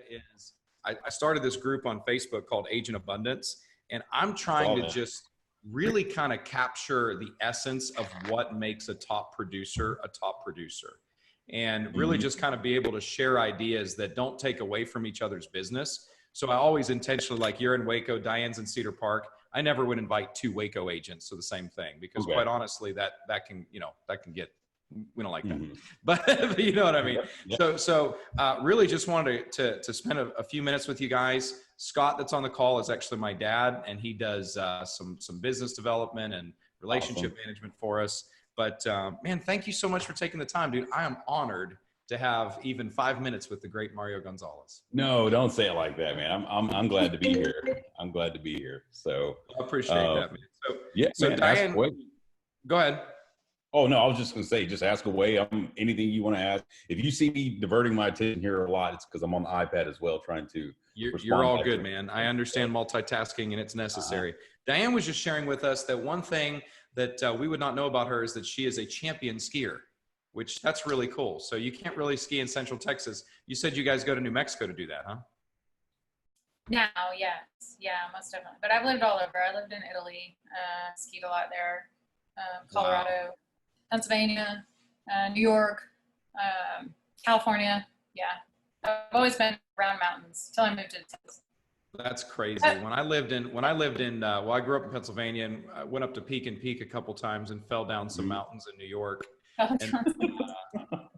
Is I started this group on Facebook called Agent Abundance, and I'm trying to just really kind of capture the essence of what makes a top producer, and really just kind of be able to share ideas that don't take away from each other's business. So I always intentionally, like you're in Waco, Diane's in Cedar Park, I never would invite two Waco agents to the same thing, because quite honestly, that can get, we don't like that, but you know what I mean? So really just wanted to spend a few minutes with you guys. Scott that's on the call is actually my dad, and he does some business development and relationship management for us. But man, thank you so much for taking the time, dude. I am honored to have even 5 minutes with the great Mario Gonzalez. No, don't say it like that, man. I'm glad to be here. I'm glad to be here. So I appreciate that, man. So man, Diane, go ahead. Oh, no, I was just going to say, just ask away. Anything you want to ask. If you see me diverting my attention here a lot, it's because I'm on the iPad as well, trying to You're all good, man. I understand multitasking, and it's necessary. Diane was just sharing with us that one thing that we would not know about her is that she is a champion skier, which that's really cool. So you can't really ski in Central Texas. You said you guys go to New Mexico to do that, huh? Now, yes. Yeah, most definitely. But I've lived all over. I lived in Italy, skied a lot there, Colorado. Wow. Pennsylvania, New York, California. Yeah, I've always been around mountains until I moved to Texas. That's crazy. When I lived in, well, I grew up in Pennsylvania, and I went up to Peak and Peak a couple times and fell down some mountains in New York. And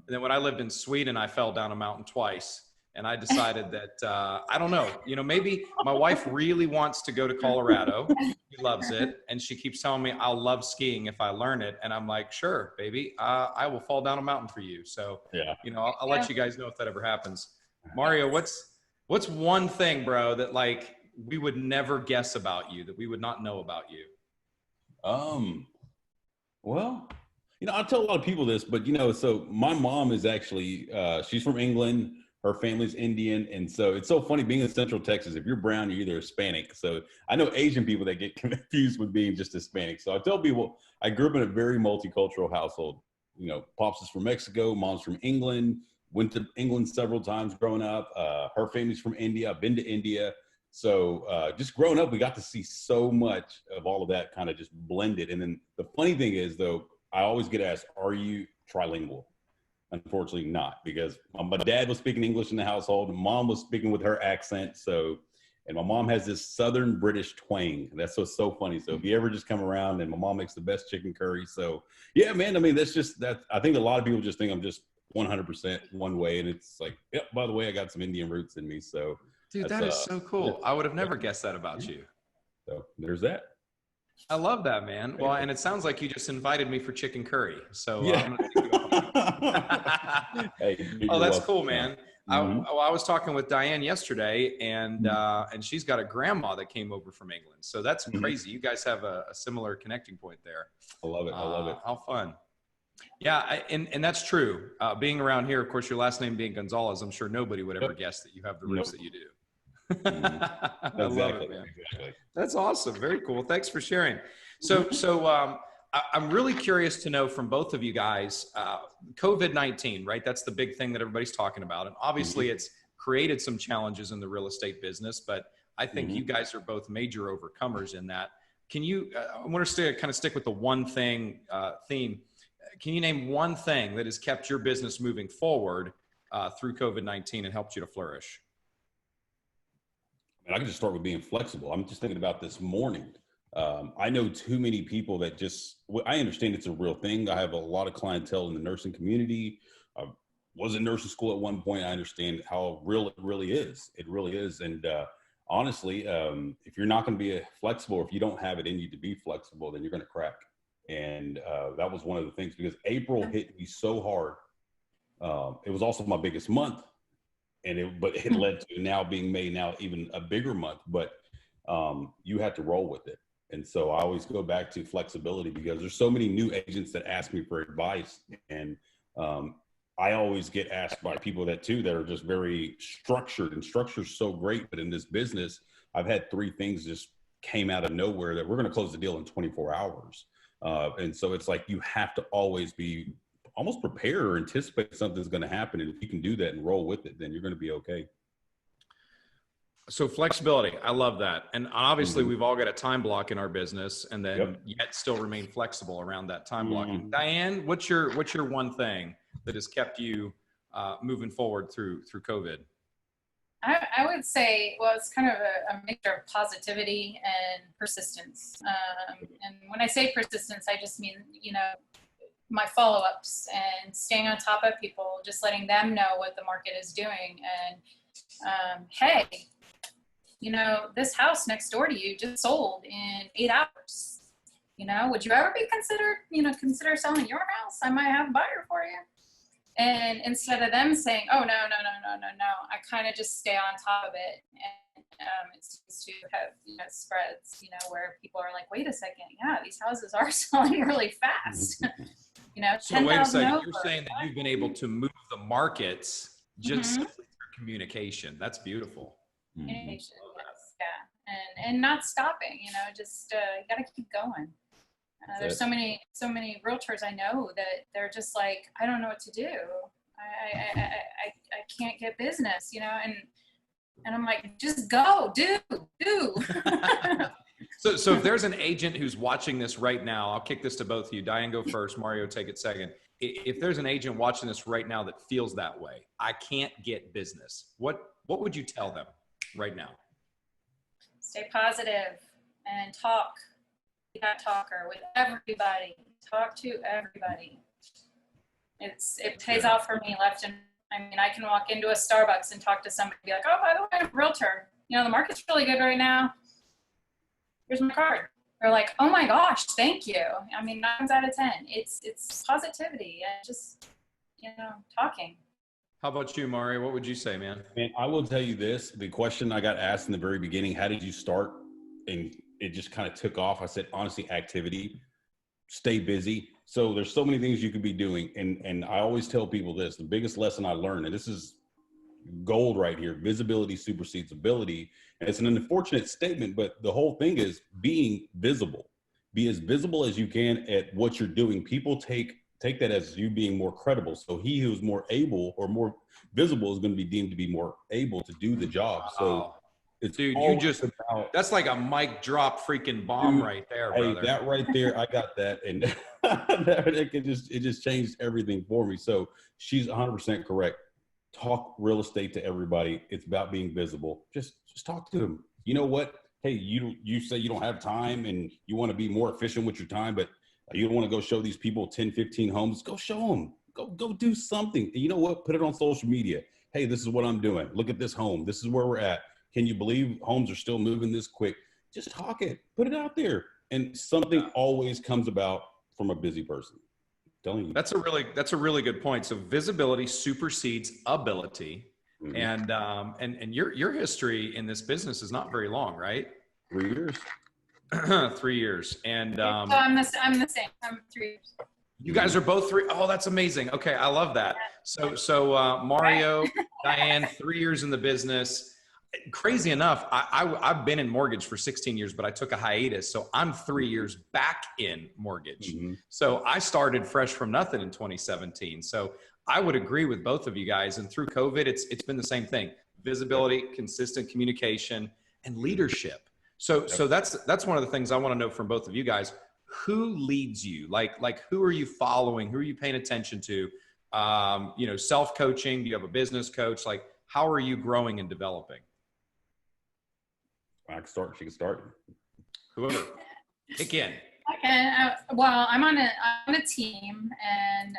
then when I lived in Sweden, I fell down a mountain twice. And I decided that, I don't know, maybe my wife really wants to go to Colorado. She loves it. And she keeps telling me I'll love skiing if I learn it. And I'm like, sure, baby, I will fall down a mountain for you. So, I'll let you guys know if that ever happens. Mario, what's one thing, bro, that like we would never guess about you, that we would not know about you? Well, I tell a lot of people this, but, so my mom is actually, she's from England. Her family's Indian. And so it's so funny being in Central Texas. If you're brown, you're either Hispanic. So I know Asian people that get confused with being just Hispanic. So I tell people I grew up in a very multicultural household. Pops is from Mexico, mom's from England, went to England several times growing up. Her family's from India. I've been to India. So just growing up, we got to see so much of all of that kind of just blended. And then the funny thing is, though, I always get asked, are you trilingual? Unfortunately not, because my dad was speaking English in the household and mom was speaking with her accent. And my mom has this Southern British twang. That's what's so funny. So if you ever just come around, and my mom makes the best chicken curry. So yeah, man, I mean, that's just that. I think a lot of people just think I'm just 100% one way. And it's like, yep, by the way, I got some Indian roots in me. So dude, that is so cool. I would have never guessed that about you. So there's that. I love that, man. Well, and it sounds like you just invited me for chicken curry. So yeah. I'm gonna take you oh, that's cool, man. I was talking with Diane yesterday, and she's got a grandma that came over from England. So that's crazy. You guys have a similar connecting point there. I love it. I love it. How fun. Yeah, and that's true. Being around here, of course, your last name being Gonzalez, I'm sure nobody would ever guess that you have the roots that you do. I love it, man. Exactly. That's awesome. Very cool. Thanks for sharing. So I'm really curious to know from both of you guys, COVID-19, right? That's the big thing that everybody's talking about. And obviously it's created some challenges in the real estate business, but I think you guys are both major overcomers in that. Can you, I want to kind of stick with the one thing theme. Can you name one thing that has kept your business moving forward through COVID-19 and helped you to flourish? I can just start with being flexible. I'm just thinking about this morning. I know too many people that I understand it's a real thing. I have a lot of clientele in the nursing community. I was in nursing school at one point. I understand how real it really is. It really is. And honestly, if you're not going to be flexible, if you don't have it in you to be flexible, then you're going to crack. And that was one of the things, because April hit me so hard. It was also my biggest month. But it led to now being May, now even a bigger month, but you had to roll with it. And so I always go back to flexibility, because there's so many new agents that ask me for advice. And I always get asked by people that are just very structured, and structure's so great. But in this business, I've had 3 things just came out of nowhere that we're going to close the deal in 24 hours. And so it's like, you have to always be almost prepare or anticipate something's going to happen. And if you can do that and roll with it, then you're going to be okay. So flexibility, I love that. And obviously we've all got a time block in our business, and then yet still remain flexible around that time blocking. Diane, what's your one thing that has kept you moving forward through COVID? I would say, well, it's kind of a mixture of positivity and persistence. And when I say persistence, I just mean, my follow-ups and staying on top of people, just letting them know what the market is doing. And hey, this house next door to you just sold in 8 hours. Would you ever be consider selling your house? I might have a buyer for you. And instead of them saying, oh, no, I kind of just stay on top of it. And it seems to have, spreads, where people are like, wait a second. Yeah, these houses are selling really fast. So wait a second. You're saying that you've been able to move the markets just simply through communication. That's beautiful. Communication, yes, yeah. And not stopping, just you got to keep going. There's so many realtors I know that they're just like, I don't know what to do. I can't get business, and I'm like, just go, do. So if there's an agent who's watching this right now, I'll kick this to both of you. Diane, go first. Mario, take it second. If there's an agent watching this right now that feels that way, I can't get business, what would you tell them right now? Stay positive and talk. Be that talker with everybody. Talk to everybody. It pays off for me left and I can walk into a Starbucks and talk to somebody and be like, oh, by the way, I'm a realtor. The market's really good right now. Here's my card. They're like, oh my gosh, thank you. 9 out of 10. It's positivity and just, talking. How about you, Mario? What would you say, man? Man, I will tell you this. The question I got asked in the very beginning, how did you start? And it just kind of took off. I said, honestly, activity, stay busy. So there's so many things you could be doing. And I always tell people this, the biggest lesson I learned, and this is gold right here, visibility supersedes ability. And it's an unfortunate statement, but the whole thing is being visible. Be as visible as you can at what you're doing. People take that as you being more credible. So he who's more able or more visible is going to be deemed to be more able to do the job. So it's dude, that's like a mic drop freaking bomb right there, brother. That right there, I got that. And it just changed everything for me. So she's 100% correct. Talk real estate to everybody. It's about being visible. Just talk to them. You know what? Hey, you say you don't have time and you want to be more efficient with your time, but you don't want to go show these people 10, 15 homes. Go show them. Go do something. And you know what? Put it on social media. Hey, this is what I'm doing. Look at this home. This is where we're at. Can you believe homes are still moving this quick? Just talk it. Put it out there. And something always comes about from a busy person. I'm telling you. That's a really good point. So visibility supersedes ability. And your history in this business is not very long, right? 3 years. 3 years. And so I'm the same. I'm 3 years. You guys are both 3. Oh, that's amazing. Okay, I love that. So Mario, Diane, 3 years in the business. Crazy enough, I've been in mortgage for 16 years, but I took a hiatus. So I'm 3 years back in mortgage. So I started fresh from nothing in 2017. So I would agree with both of you guys. And through COVID, it's been the same thing: visibility, consistent communication, and leadership. So that's one of the things I want to know from both of you guys. Who leads you? Like who are you following? Who are you paying attention to? Self-coaching. Do you have a business coach? Like, how are you growing and developing? I can start. She can start. Whoever. Again. Okay. Well, I'm on a team, and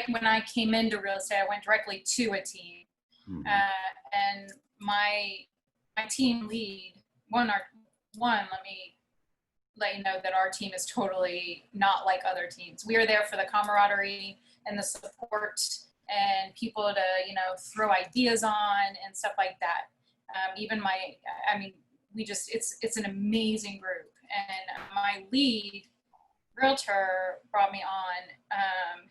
when I came into real estate, I went directly to a team, and my team lead. Let me let you know that our team is totally not like other teams. We are there for the camaraderie and the support and people to throw ideas on and stuff like that. It's an amazing group. And my lead realtor brought me on,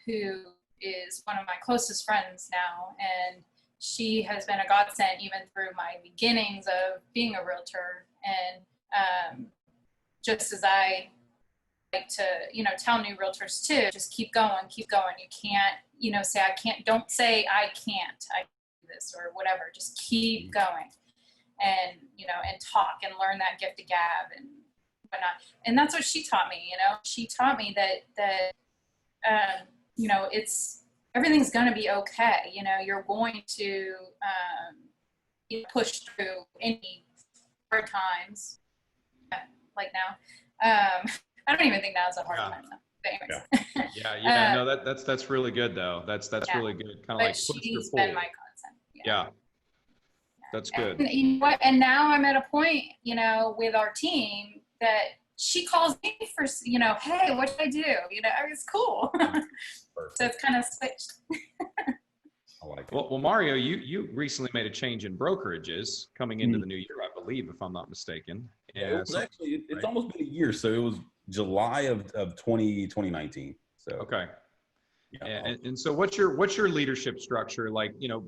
who is one of my closest friends now. And she has been a godsend even through my beginnings of being a realtor. And just as I like to, tell new realtors too, just keep going. You can't, say I can't. Don't say I can't. I can do this or whatever. Just keep going and, you know, and talk and learn that gift of gab and whatnot. And that's what she taught me, you know. She taught me that you know, everything's going to be okay. You know, you're going to push through any hard times like now. I don't even think that was a hard time though. But anyways. No, that's really good though. That's really good. Kind of like push she's your pull. been my constant. Yeah. That's good. And you know what? And now I'm at a point, you know, with our team that she calls me for, you know, hey, what did I do? You know, it's cool. So it's kind of switched. I like it. Well, Mario, you recently made a change in brokerages coming into the new year, I believe, if I'm not mistaken. Yeah, it's almost been a year. So it was July of 2019. So okay. Yeah. And so what's your leadership structure? Like, you know,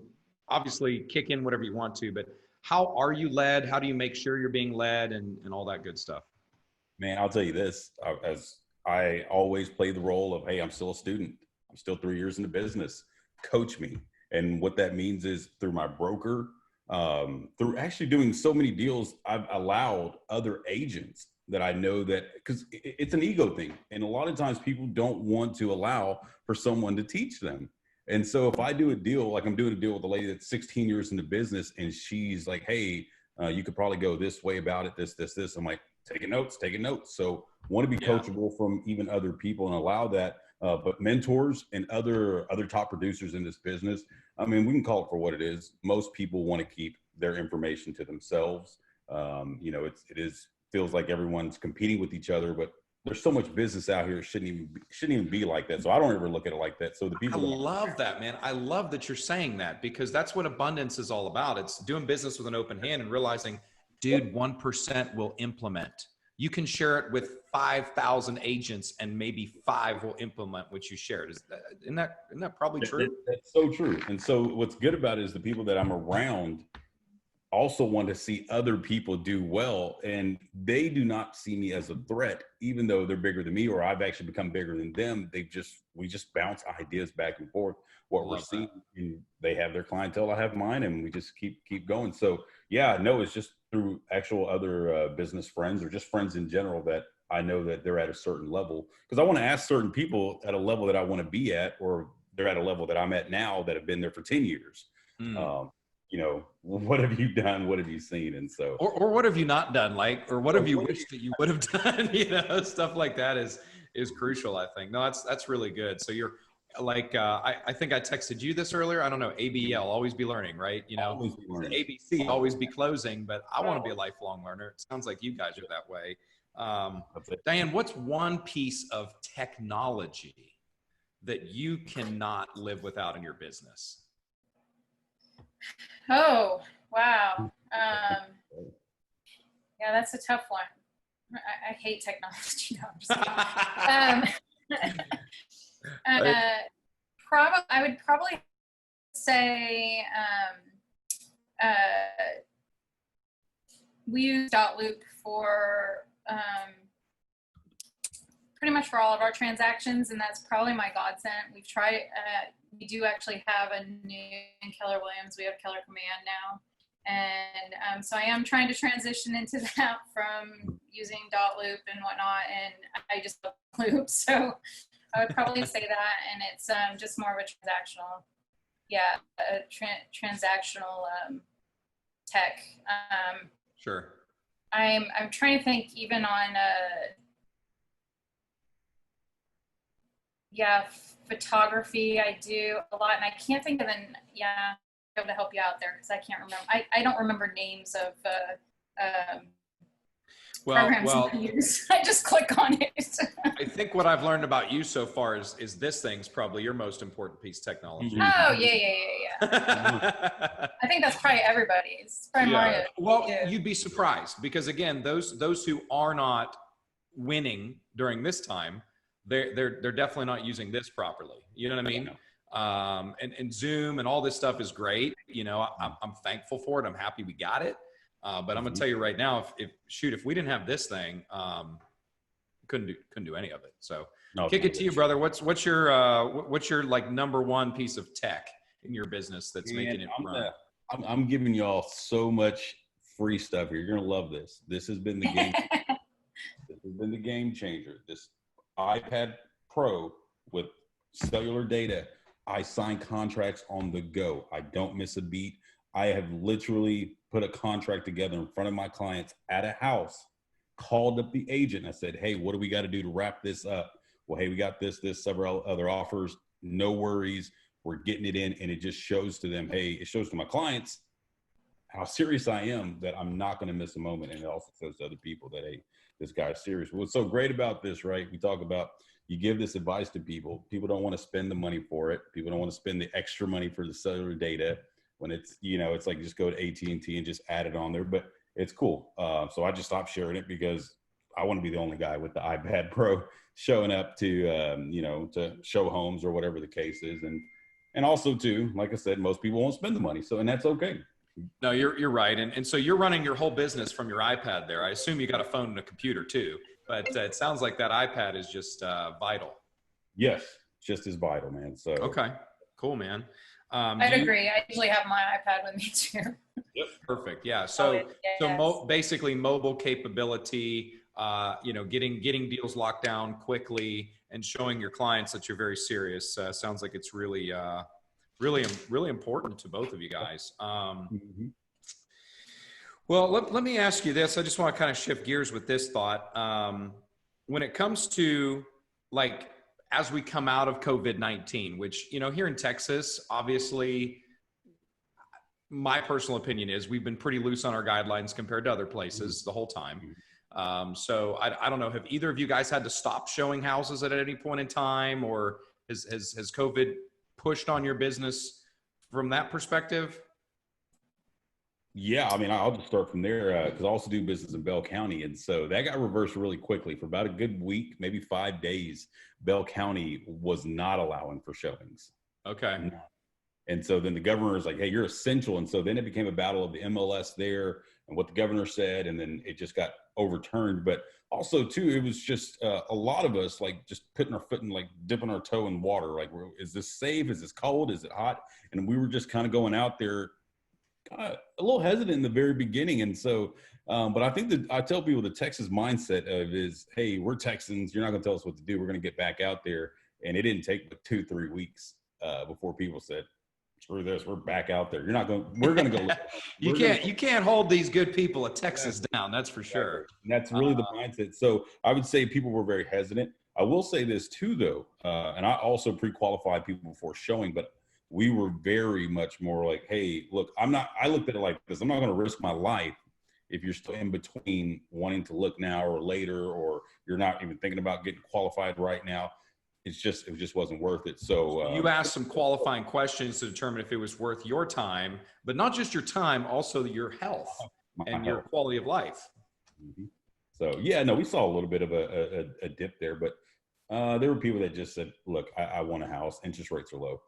obviously kick in whatever you want to, but how are you led? How do you make sure you're being led and all that good stuff? Man, I'll tell you this, as I always play the role of, hey, I'm still a student. I'm still 3 years in the business. Coach me. And what that means is through my broker, through actually doing so many deals, I've allowed other agents that I know that, because it's an ego thing. And a lot of times people don't want to allow for someone to teach them. And so if I do a deal, like I'm doing a deal with a lady that's 16 years in the business and she's like, hey, you could probably go this way about it, this. I'm like, taking notes. So want to be coachable from even other people and allow that. But mentors and other top producers in this business, I mean, we can call it for what it is. Most people want to keep their information to themselves. You know, it feels like everyone's competing with each other, but there's so much business out here. It shouldn't even be like that. So I don't ever look at it like that. So the people. I love that, man. I love that you're saying that, because that's what abundance is all about. It's doing business with an open hand and realizing, dude, 1% will implement. You can share it with 5,000 agents and maybe 5 will implement what you shared. Isn't that probably true? That's so true. And so what's good about it is the people that I'm around also want to see other people do well, and they do not see me as a threat, even though they're bigger than me or I've actually become bigger than them. We just bounce ideas back and forth. What we're seeing, and they have their clientele, I have mine, and we just keep going. So yeah, no, it's just through actual other business friends or just friends in general that I know that they're at a certain level, because I want to ask certain people at a level that I want to be at, or they're at a level that I'm at now that have been there for 10 years. You know, what have you done? What have you seen? And so, or what have you not done? Like, or what have you wished that you would have done? You know, stuff like that is crucial, I think. No, that's really good. So you're like, I think I texted you this earlier. I don't know, ABL, always be learning, right? You know, the ABC, always be closing, but I want to be a lifelong learner. It sounds like you guys are that way. Diane, what's one piece of technology that you cannot live without in your business? Oh, wow. Yeah, that's a tough one. I hate technology. No, I'm just kidding. I would probably say we use Loop for pretty much for all of our transactions, and that's probably my godsend. We've tried. We do actually have a new Keller Williams. We have Keller Command now. And so I am trying to transition into that from using Loop and whatnot. And I just love Loop. So I would probably say that. And it's just more of a transactional tech. Sure. I'm trying to think even on photography. I do a lot, and I can't think of able to help you out there because I can't remember. I don't remember names of programs I use. I just click on it. I think what I've learned about you so far is this thing's probably your most important piece of technology. Oh yeah. I think that's probably everybody's. Probably Mario. Well, you'd be surprised because again, those who are not winning during this time, they're definitely not using this properly. You know what I mean? And Zoom and all this stuff is great. You know, I'm thankful for it. I'm happy we got it. But I'm gonna tell you right now, if we didn't have this thing, couldn't do any of it. So kick it to you, brother. What's your like number one piece of tech in your business that's making it run? I'm giving y'all so much free stuff here. You're gonna love this. This has been the game. This has been the game changer. This iPad Pro with cellular data. I sign contracts on the go. I don't miss a beat. I have literally put a contract together in front of my clients at a house, called up the agent. I said, hey, what do we got to do to wrap this up? Well, hey, we got this, several other offers. No worries. We're getting it in. And it just shows to them, hey, it shows to my clients how serious I am, that I'm not going to miss a moment. And it also shows to other people that, hey, this guy's serious. What's so great about this, right? We talk about, you give this advice to people. People don't want to spend the money for it. People don't want to spend the extra money for the cellular data when it's, you know, it's like just go to AT&T and just add it on there. But it's cool. So I just stopped sharing it because I want to be the only guy with the iPad Pro showing up to, you know, to show homes or whatever the case is. And also too, like I said, most people won't spend the money. So, and that's okay. No, you're right. And so you're running your whole business from your iPad there. I assume you got a phone and a computer too, but it sounds like that iPad is just vital. Yes, just as vital, man. So okay, cool, man. I'd agree. I usually have my iPad with me too. Yep, perfect. Yeah. So basically mobile capability, you know, getting deals locked down quickly and showing your clients that you're very serious. Sounds like it's really really important to both of you guys. Well, let me ask you this. I just want to kind of shift gears with this thought. When it comes to, like, as we come out of COVID-19, which, you know, here in Texas, obviously, my personal opinion is we've been pretty loose on our guidelines compared to other places the whole time. So I don't know, have either of you guys had to stop showing houses at any point in time, or has COVID pushed on your business from that perspective? Yeah, I mean, I'll just start from there because I also do business in Bell County. And so that got reversed really quickly. For about a good week, maybe 5 days, Bell County was not allowing for showings. Okay. And so then the governor is like, hey, you're essential. And so then it became a battle of the MLS there and what the governor said. And then it just got overturned. But also, too, it was just a lot of us, like, just putting our foot in, like, dipping our toe in water. Like, is this safe? Is this cold? Is it hot? And we were just kind of going out there a little hesitant in the very beginning. And so, but I think that I tell people the Texas mindset of is, hey, we're Texans. You're not going to tell us what to do. We're going to get back out there. And it didn't take but 2-3 weeks before people said, screw this, we're back out there. You're not going, we're going to go. You can't hold these good people of Texas down. That's for sure. And that's really the mindset. So I would say people were very hesitant. I will say this too, though. And I also pre-qualified people before showing, but we were very much more like, hey, look, I looked at it like this. I'm not going to risk my life if you're still in between wanting to look now or later, or you're not even thinking about getting qualified right now. It just wasn't worth it. So you asked some qualifying questions to determine if it was worth your time, but not just your time, also your health and your quality of life. So yeah, no, we saw a little bit of a dip there, but there were people that just said, look, I want a house. Interest rates are low.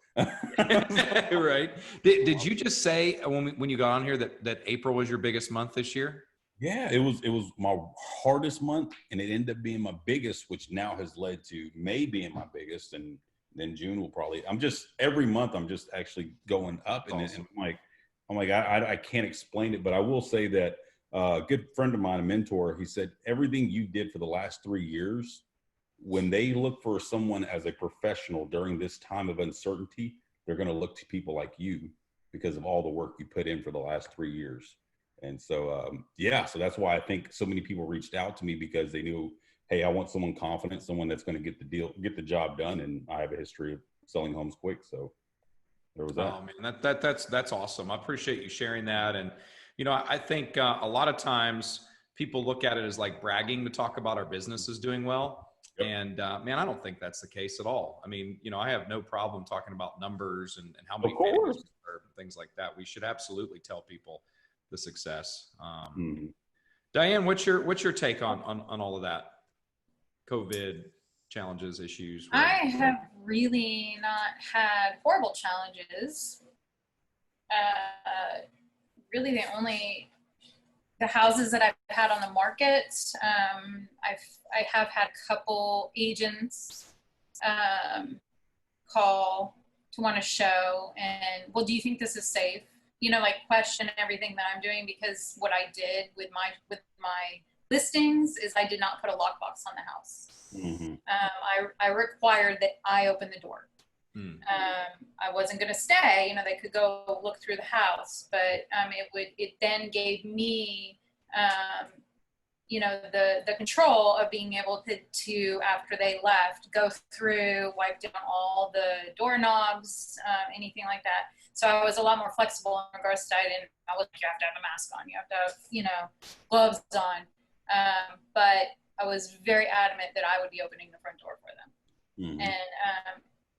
Right. Did you just say when you got on here that April was your biggest month this year? Yeah, it was my hardest month, and it ended up being my biggest, which now has led to May being my biggest, and then June will probably. Every month I'm just actually going up, and I'm like I can't explain it, but I will say that a good friend of mine, a mentor, he said everything you did for the last 3 years, when they look for someone as a professional during this time of uncertainty, they're going to look to people like you because of all the work you put in for the last 3 years. And so, so that's why I think so many people reached out to me, because they knew, hey, I want someone confident, someone that's going to get the job done. And I have a history of selling homes quick. So there was that. Oh man, that's awesome. I appreciate you sharing that. And, you know, I think a lot of times people look at it as like bragging to talk about our business is doing well. Yep. And man, I don't think that's the case at all. I mean, you know, I have no problem talking about numbers and how many families we serve and things like that. We should absolutely tell people the success. Diane, what's your take on all of that? COVID challenges, issues? I have really not had horrible challenges. Really the houses that I've had on the market, I have had a couple agents call want to show, and well, do you think this is safe? You know, like question everything that I'm doing, because what I did with my listings is I did not put a lockbox on the house. Mm-hmm. I required that I open the door. I wasn't going to stay, you know, they could go look through the house, but it then gave me, you know, the control of being able to after they left, go through, wipe down all the doorknobs, anything like that. So I was a lot more flexible in regards to I was like, you have to have a mask on, you have to have, you know, gloves on. But I was very adamant that I would be opening the front door for them. Mm-hmm.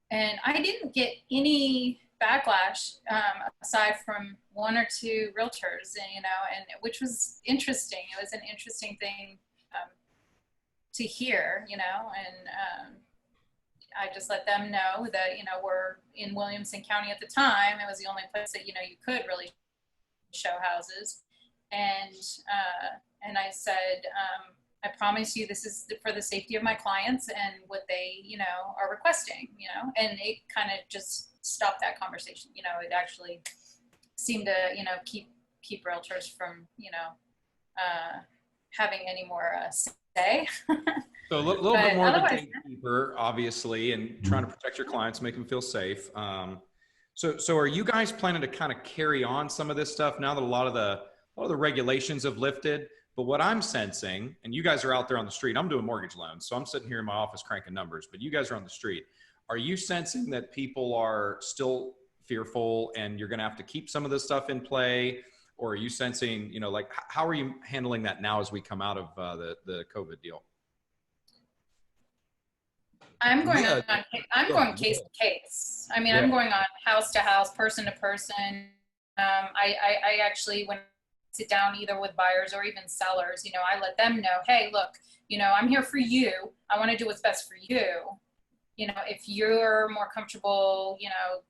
And I didn't get any backlash aside from one or two realtors, and you know, and which was interesting. It was an interesting thing to hear, you know, and I just let them know that, you know, we're in Williamson County at the time. It was the only place that, you know, you could really show houses, and I said, I promise you this is for the safety of my clients and what they, you know, are requesting, you know, and it kind of just stopped that conversation. You know, it actually seemed to, you know, keep realtors from, you know, having any more say. So a little bit more of a gatekeeper, obviously, and trying to protect your clients, make them feel safe. So are you guys planning to kind of carry on some of this stuff now that a lot of the regulations have lifted? But what I'm sensing, and you guys are out there on the street, I'm doing mortgage loans, so I'm sitting here in my office cranking numbers, but you guys are on the street. Are you sensing that people are still fearful and you're going to have to keep some of this stuff in play? Or are you sensing, you know, like, how are you handling that now as we come out of the COVID deal? I'm going case to case. I mean, I'm going on house to house, person to person. I actually, when sit down either with buyers or even sellers, you know, I let them know, hey, look, you know, I'm here for you. I want to do what's best for you. You know, if you're more comfortable, you know,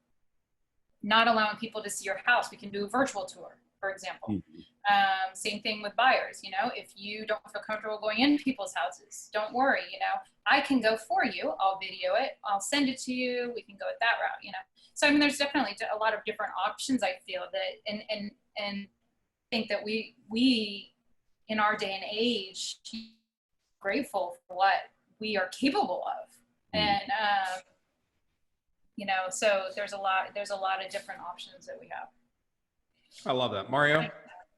not allowing people to see your house, we can do a virtual tour, for example. Mm-hmm. Same thing with buyers. You know, if you don't feel comfortable going into people's houses, don't worry. You know, I can go for you. I'll video it. I'll send it to you. We can go at that route, you know. So, I mean, there's definitely a lot of different options, I feel, that, and think that we in our day and age, grateful for what we are capable of. And you know, so there's a lot of different options that we have. I love that. Mario?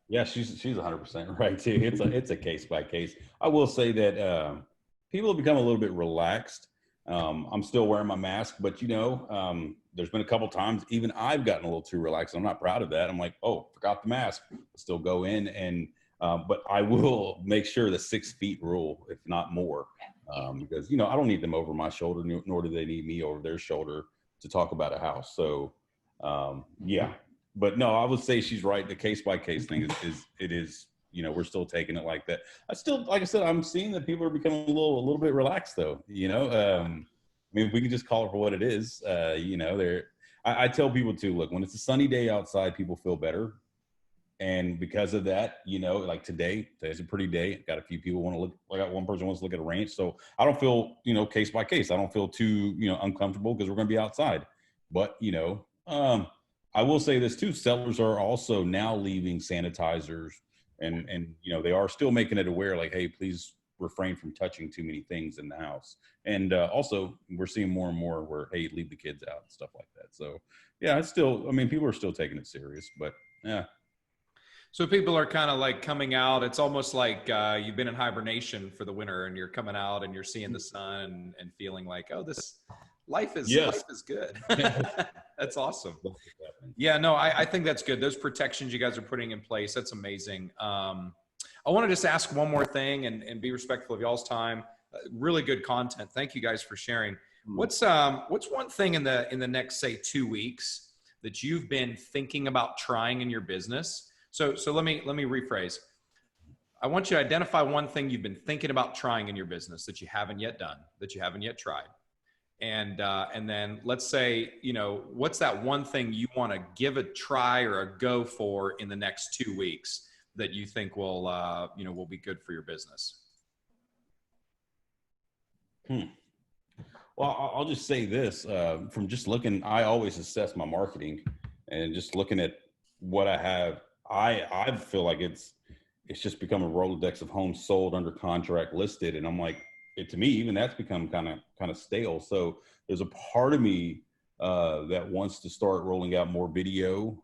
Yeah, she's 100% right too. It's a case by case. I will say that people have become a little bit relaxed. I'm still wearing my mask, but you know, there's been a couple times even I've gotten a little too relaxed. I'm not proud of that. I'm like, oh, forgot the mask. Still go in, and but I will make sure the 6 feet rule, if not more, because you know I don't need them over my shoulder, nor do they need me over their shoulder to talk about a house. So yeah, but no, I would say she's right. The case by case thing is you know, we're still taking it like that. I still, like I said, I'm seeing that people are becoming a little bit relaxed though, you know. I mean, if we can just call it for what it is, you know, I tell people too, look, when it's a sunny day outside, people feel better. And because of that, you know, like today's a pretty day. Got a few people want to look, I got one person wants to look at a ranch. So I don't feel, you know, case by case, I don't feel too, you know, uncomfortable because we're going to be outside. But, you know, I will say this too, sellers are also now leaving sanitizers and, you know, they are still making it aware, like, hey, please refrain from touching too many things in the house. And also we're seeing more and more where, hey, leave the kids out and stuff like that. So yeah, it's still, I mean, people are still taking it serious, but yeah. So people are kind of like coming out. It's almost like you've been in hibernation for the winter and you're coming out and you're seeing the sun and feeling like, oh, this life is good. That's awesome. Yeah, no, I think that's good. Those protections you guys are putting in place, that's amazing. I want to just ask one more thing and be respectful of y'all's time. Really good content. Thank you guys for sharing. What's one thing in the next, say, 2 weeks that you've been thinking about trying in your business? So let me rephrase. I want you to identify one thing you've been thinking about trying in your business that you haven't yet done, that you haven't yet tried. And then let's say, you know, what's that one thing you want to give a try or a go for in the next 2 weeks that you think will, you know, will be good for your business? Well, I'll just say this, from just looking, I always assess my marketing and just looking at what I have. I feel like it's just become a Rolodex of homes sold, under contract, listed. And I'm like, to me, even that's become kind of stale. So there's a part of me that wants to start rolling out more video.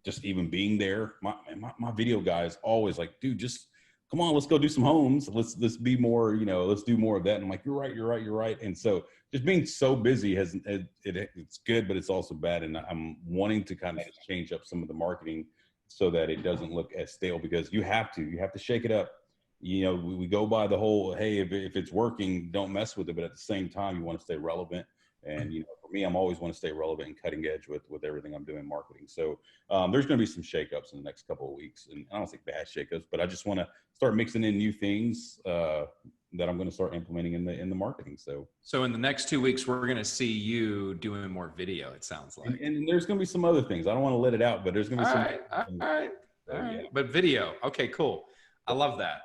Just even being there, my video guy is always like, dude, just come on, let's go do some homes. Let's be more, let's do more of that. And I'm like, you're right. And so just being so busy it's good, but it's also bad. And I'm wanting to kind of change up some of the marketing so that it doesn't look as stale, because you have to shake it up. We go by the whole, hey, if it's working, don't mess with it. But at the same time, you want to stay relevant. And, for me, I'm always want to stay relevant and cutting edge with everything I'm doing in marketing. So there's going to be some shakeups in the next couple of weeks. And I don't think bad shakeups, but I just want to start mixing in new things that I'm going to start implementing in the marketing. So in the next 2 weeks, we're going to see you doing more video, it sounds like. And there's going to be some other things. I don't want to let it out, but there's going to be All right. Yeah. But video. Okay, cool. I love that.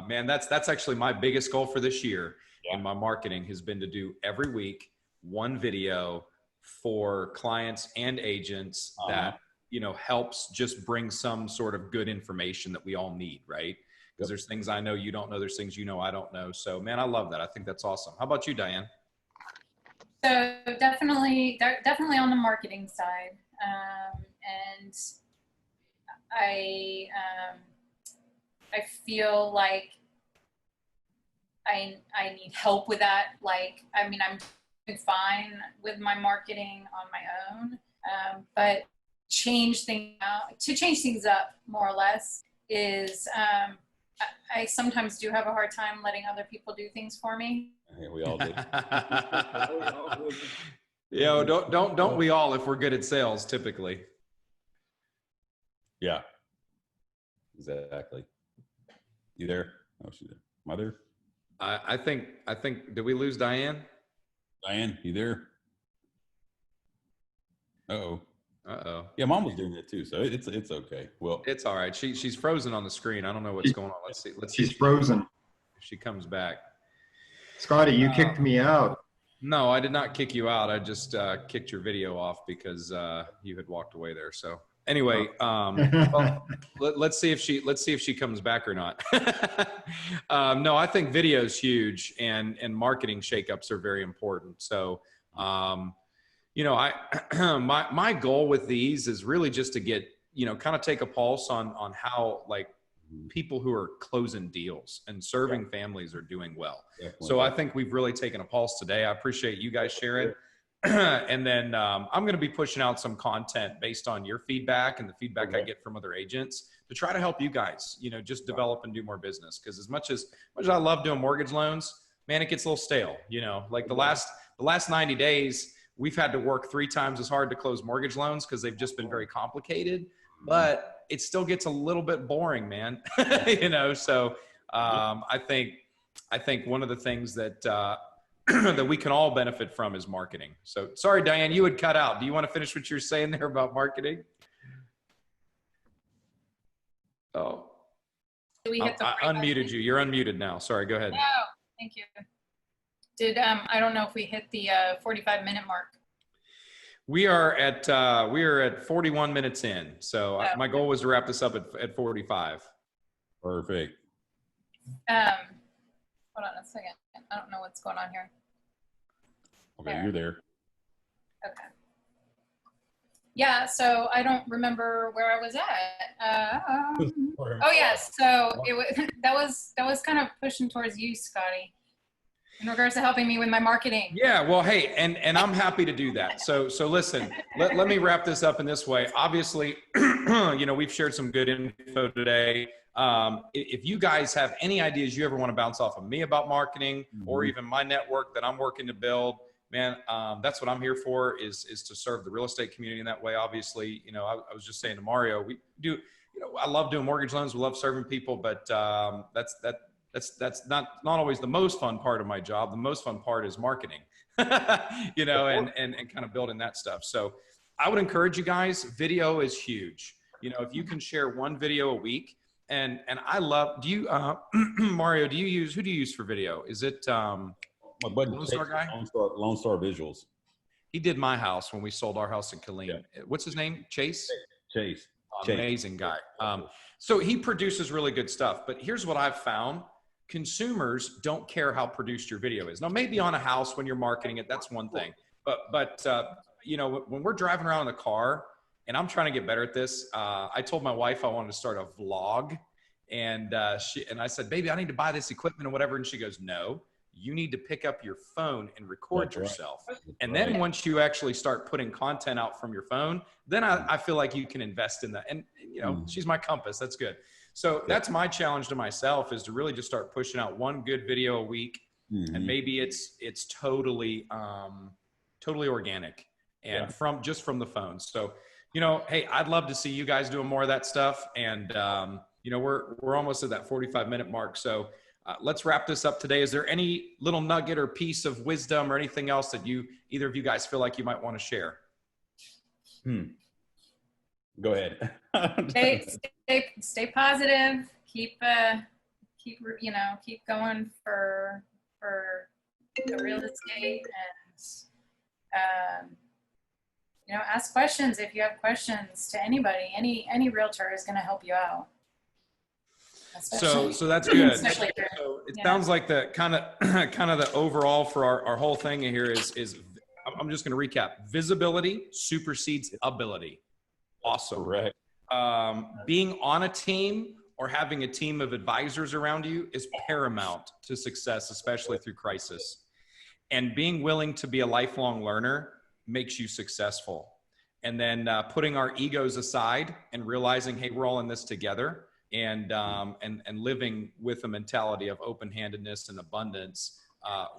Man, that's actually my biggest goal for this year in my marketing has been to do every week one video for clients and agents that, helps just bring some sort of good information that we all need, right? Because there's things I know you don't know, there's things I don't know. So, man, I love that. I think that's awesome. How about you, Diane? So definitely on the marketing side. And I feel like I need help with that. Like, I'm fine with my marketing on my own, but to change things up more or less is, I sometimes do have a hard time letting other people do things for me. Yeah, we all do. Don't we all, if we're good at sales, typically. Yeah, exactly. You there? Oh, she's there. Am I there? I think, did we lose Diane? Diane, you there? Uh-oh. Yeah, Mom was doing that too, so it's okay. Well, it's all right. She's frozen on the screen. I don't know what's going on. Let's see. She's frozen. If she comes back. Scotty, you kicked me out. No, I did not kick you out. I just kicked your video off because you had walked away there. So anyway, well, let's see if she comes back or not. No, I think video is huge, and marketing shakeups are very important. So, my goal with these is really just to get, kind of take a pulse on how people who are closing deals and serving families are doing well. Definitely. So I think we've really taken a pulse today. I appreciate you guys sharing. And then I'm going to be pushing out some content based on your feedback and the feedback I get from other agents to try to help you guys, just develop and do more business. Because as much as I love doing mortgage loans, man, it gets a little stale. The last 90 days, we've had to work 3 times as hard to close mortgage loans because they've just been very complicated. But it still gets a little bit boring, man. So I think one of the things that that we can all benefit from is marketing. So sorry, Diane, you had cut out. Do you want to finish what you're saying there about marketing? Oh, I unmuted you. You're unmuted now. Sorry, go ahead. No, thank you. I don't know if we hit the 45-minute mark. We are at 41 minutes in. So my goal was to wrap this up at 45. Perfect. Hold on a second. I don't know what's going on here. Okay, you're there. Okay. Yeah, so I don't remember where I was at. Oh yes, so that was kind of pushing towards you, Scotty, in regards to helping me with my marketing. Yeah, well, hey, and I'm happy to do that. So listen, let me wrap this up in this way. Obviously, we've shared some good info today. If you guys have any ideas you ever want to bounce off of me about marketing or even my network that I'm working to build, man, that's what I'm here for is to serve the real estate community in that way. Obviously, I was just saying to Mario, we do, I love doing mortgage loans. We love serving people, but that's not always the most fun part of my job. The most fun part is marketing, and kind of building that stuff. So I would encourage you guys, video is huge. If you can share one video a week, and I love, do you, Mario, who do you use for video? Is it, My buddy Lone Star guy? Lone Star Visuals. He did my house when we sold our house in Killeen. Yeah. What's his name? Chase? Chase. Amazing guy. So he produces really good stuff. But here's what I've found. Consumers don't care how produced your video is. Now, maybe on a house when you're marketing it, that's one thing. But you know, when we're driving around in the car, and I'm trying to get better at this, I told my wife I wanted to start a vlog. And I said, baby, I need to buy this equipment or whatever. And she goes, no. You need to pick up your phone and record yourself. And then once you actually start putting content out from your phone, then I feel like you can invest in that. And, you know, she's my compass. That's good. So that's my challenge to myself, is to really just start pushing out one good video a week. And maybe it's totally, totally organic and from the phone. So, you know, hey, I'd love to see you guys doing more of that stuff. And, you know, we're almost at that 45-minute mark. So, let's wrap this up today. Is there any little nugget or piece of wisdom or anything else that either of you guys feel like you might want to share? Go ahead. Stay positive. Keep going for the real estate, and you know, ask questions if you have questions to anybody. Any realtor is going to help you out. So that's good. So it sounds like the kind of the overall for our whole thing here is I'm just going to recap. Visibility supersedes ability. Awesome. Correct. Being on a team or having a team of advisors around you is paramount to success, especially through crisis. And being willing to be a lifelong learner makes you successful. And then putting our egos aside and realizing, hey, we're all in this together. And living with a mentality of open-handedness and abundance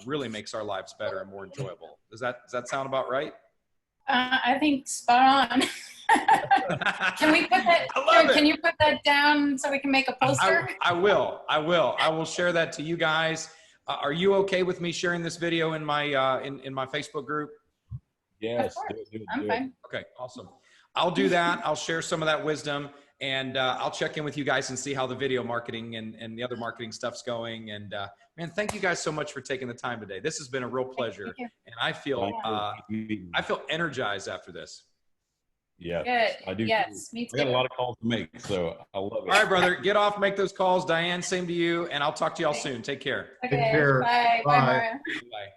really makes our lives better and more enjoyable. Does that sound about right? I think spot on. Can we put that? Can you put that down so we can make a poster? I will. I will share that to you guys. Are you okay with me sharing this video in my in my Facebook group? Yes. I'm fine. Okay, awesome. I'll do that. I'll share some of that wisdom. And I'll check in with you guys and see how the video marketing and the other marketing stuff's going. And man, thank you guys so much for taking the time today. This has been a real pleasure. And I feel energized after this. Yeah, good. I do. Yes, me too. I got a lot of calls to make, so I love it. All right, brother, get off, make those calls. Diane, same to you. And I'll talk to y'all soon. Take care. Okay. Take care. Bye. Bye, Maria. Bye.